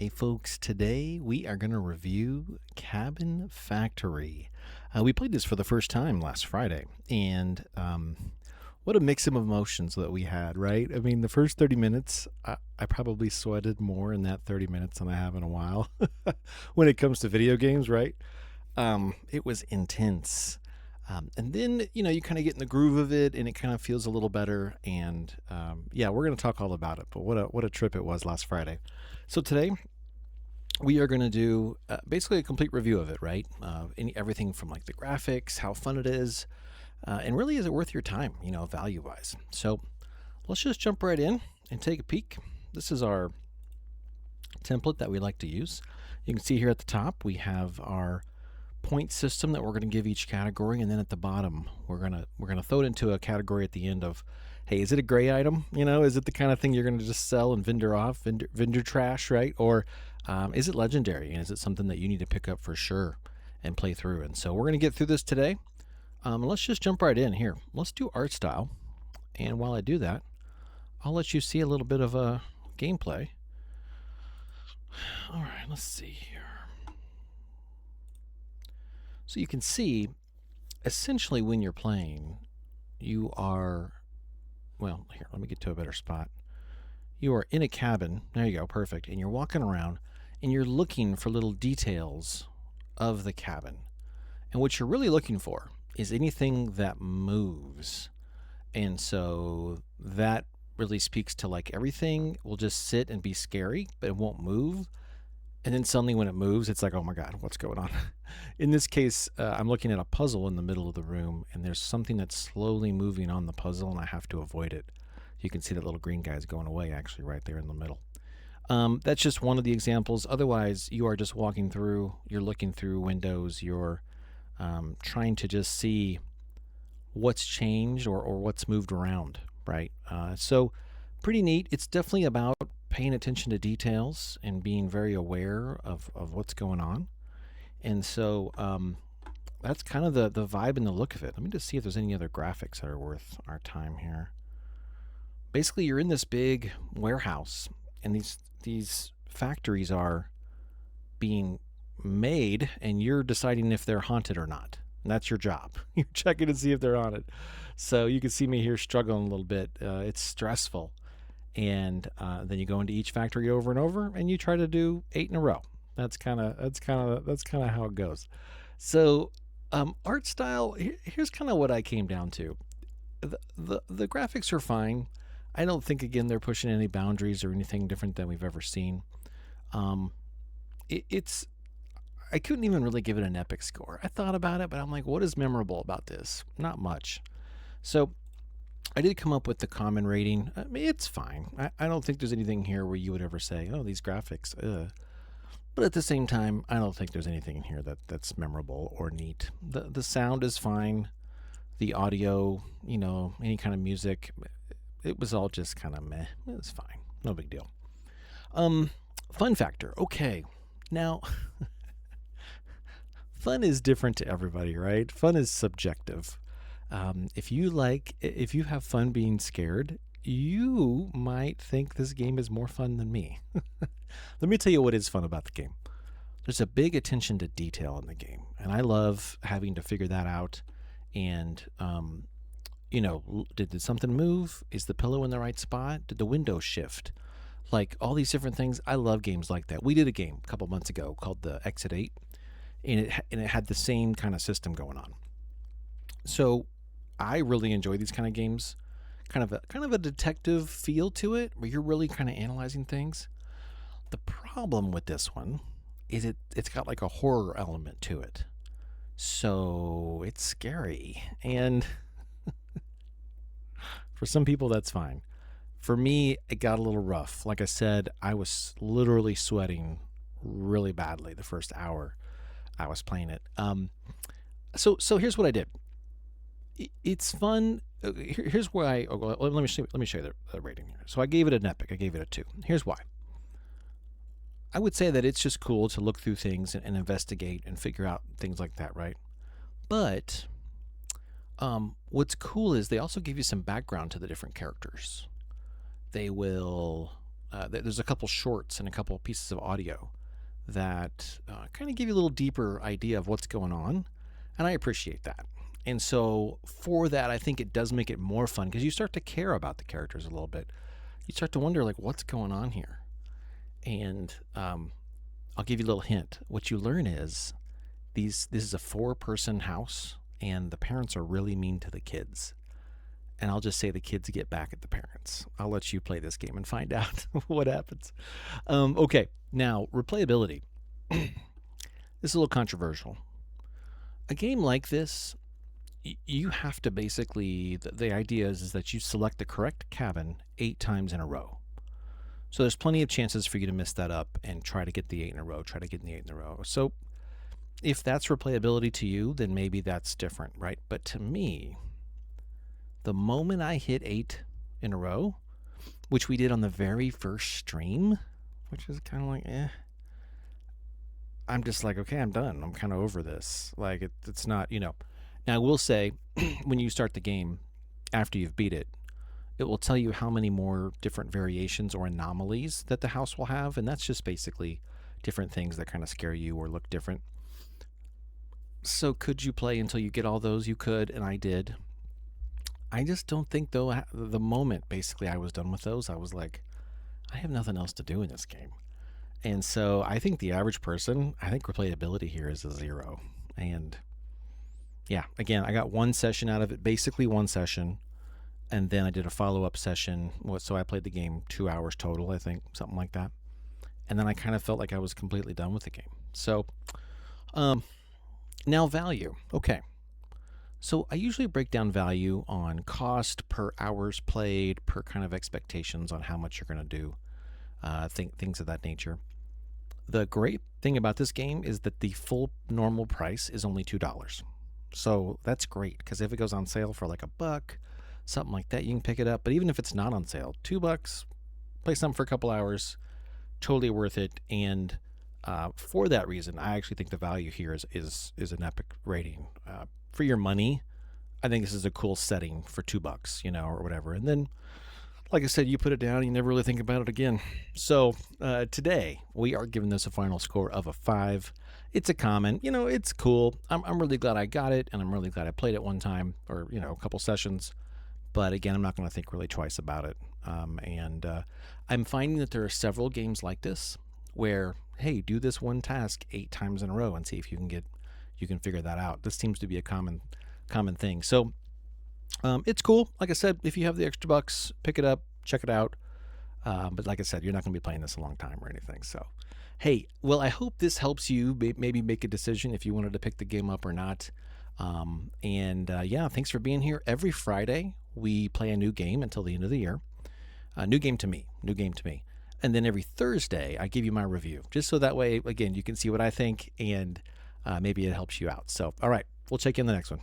Hey folks, today we are going to review Cabin Factory. We played this for the first time last Friday, and what a mix of emotions that we had, right? I mean, the first 30 minutes, I probably sweated more in that 30 minutes than I have in a while when it comes to video games, right? It was intense. And then, you kind of get in the groove of it and it kind of feels a little better. And yeah, we're going to talk all about it. But what a trip it was last Friday. So today, we are going to do basically a complete review of it, right? Everything from like the graphics, how fun it is, and really is it worth your time, value wise. So let's just jump right in and take a peek. This is our template that we like to use. You can see here at the top we have our point system that we're going to give each category, and then at the bottom we're gonna throw it into a category at the end of, hey, is it a gray item? Is it the kind of thing you're going to just sell and vendor trash, right? Or is it legendary, and is it something that you need to pick up for sure and play through? And so we're going to get through this today. Let's just jump right in here. Let's do art style, and while I do that, I'll let you see a little bit of a gameplay. All right, let's see here. So you can see, essentially, when you're playing, you are, well, here, let me get to a better spot. You are in a cabin. There you go, perfect. And you're walking around, and you're looking for little details of the cabin. And what you're really looking for is anything that moves. And so that really speaks to, like, everything will just sit and be scary, but it won't move. And then suddenly when it moves, it's like, oh my God, what's going on? In this case, I'm looking at a puzzle in the middle of the room, and there's something that's slowly moving on the puzzle, and I have to avoid it. You can see that little green guy's going away, actually, right there in the middle. That's just one of the examples. Otherwise, you are just walking through, you're looking through windows, you're trying to just see what's changed or what's moved around, right? So pretty neat. It's definitely about paying attention to details and being very aware of what's going on. And so that's kind of the vibe and the look of it. Let me just see if there's any other graphics that are worth our time here. Basically, you're in this big warehouse, and these factories are being made, and you're deciding if they're haunted or not. And that's your job. You're checking to see if they're haunted. So you can see me here struggling a little bit. It's stressful. And then you go into each factory over and over, and you try to do 8 in a row. That's kind of how it goes. So art style. Here's kind of what I came down to. The graphics are fine. I don't think, again, they're pushing any boundaries or anything different than we've ever seen. It's I couldn't even really give it an epic score. I thought about it, but I'm like, what is memorable about this? Not much. So I did come up with the common rating. I mean, it's fine. I don't think there's anything here where you would ever say, oh, these graphics, But at the same time, I don't think there's anything in here that's memorable or neat. The sound is fine. The audio, any kind of music, it was all just kind of meh. It was fine. No big deal. Fun factor. Okay. Now, fun is different to everybody, right? Fun is subjective. If you have fun being scared, you might think this game is more fun than me. Let me tell you what is fun about the game. There's a big attention to detail in the game, and I love having to figure that out. And, did something move? Is the pillow in the right spot? Did the window shift? Like all these different things. I love games like that. We did a game a couple months ago called the Exit 8, and it had the same kind of system going on. So I really enjoy these kind of games, kind of a detective feel to it, where you're really kind of analyzing things. The problem with this one is it's got like a horror element to it, so it's scary, and for some people that's fine. For me, it got a little rough. Like I said, I was literally sweating really badly the first hour I was playing it. So here's what I did. It's fun. Here's why. Let me show you the rating here. So I gave it an epic. I gave it a 2. Here's why. I would say that it's just cool to look through things and investigate and figure out things like that, right? But what's cool is they also give you some background to the different characters. They will there's a couple shorts and a couple pieces of audio that kind of give you a little deeper idea of what's going on, and I appreciate that. And so for that, I think it does make it more fun because you start to care about the characters a little bit. You start to wonder, like, what's going on here? And I'll give you a little hint. What you learn is this is a 4-person house, and the parents are really mean to the kids. And I'll just say the kids get back at the parents. I'll let you play this game and find out what happens. Okay, now replayability. This is a little controversial. A game like this, you have to basically, the idea is that you select the correct cabin 8 times in a row. So there's plenty of chances for you to mess that up and try to get the 8 in a row, try to get the 8 in a row. So if that's replayability to you, then maybe that's different, right? But to me, the moment I hit 8 in a row, which we did on the very first stream, which is kind of like, I'm just like, okay, I'm done. I'm kind of over this. Like, it's not, Now, I will say, when you start the game, after you've beat it, it will tell you how many more different variations or anomalies that the house will have, and that's just basically different things that kind of scare you or look different. So could you play until you get all those? You could, and I did. I just don't think, though, the moment basically I was done with those, I was like, I have nothing else to do in this game. And so I think the average person, I think replayability here is a 0. And yeah, again, I got 1 session out of it, basically 1 session. And then I did a follow-up session. So I played the game 2 hours total, I think, something like that. And then I kind of felt like I was completely done with the game. So now value. Okay. So I usually break down value on cost per hours played, per kind of expectations on how much you're going to do, things of that nature. The great thing about this game is that the full normal price is only $2. So that's great, because if it goes on sale for like $1, something like that, you can pick it up. But even if it's not on sale, $2, play something for a couple hours, totally worth it. And for that reason, I actually think the value here is an epic rating. For your money, I think this is a cool setting for $2, or whatever. And then, like I said, you put it down and you never really think about it again. So today we are giving this a final score of a 5. It's a common, it's cool. I'm really glad I got it, and I'm really glad I played it one time or a couple sessions. But again, I'm not going to think really twice about it. And I'm finding that there are several games like this where, hey, do this one task 8 times in a row and see if you can figure that out. This seems to be a common thing. So it's cool. Like I said, if you have the extra bucks, pick it up, check it out. But like I said, you're not going to be playing this a long time or anything. So, hey, well, I hope this helps you maybe make a decision if you wanted to pick the game up or not. Yeah, thanks for being here. Every Friday, we play a new game until the end of the year. New game to me. And then every Thursday, I give you my review, just so that way, again, you can see what I think, and maybe it helps you out. So, all right, we'll check you in the next one.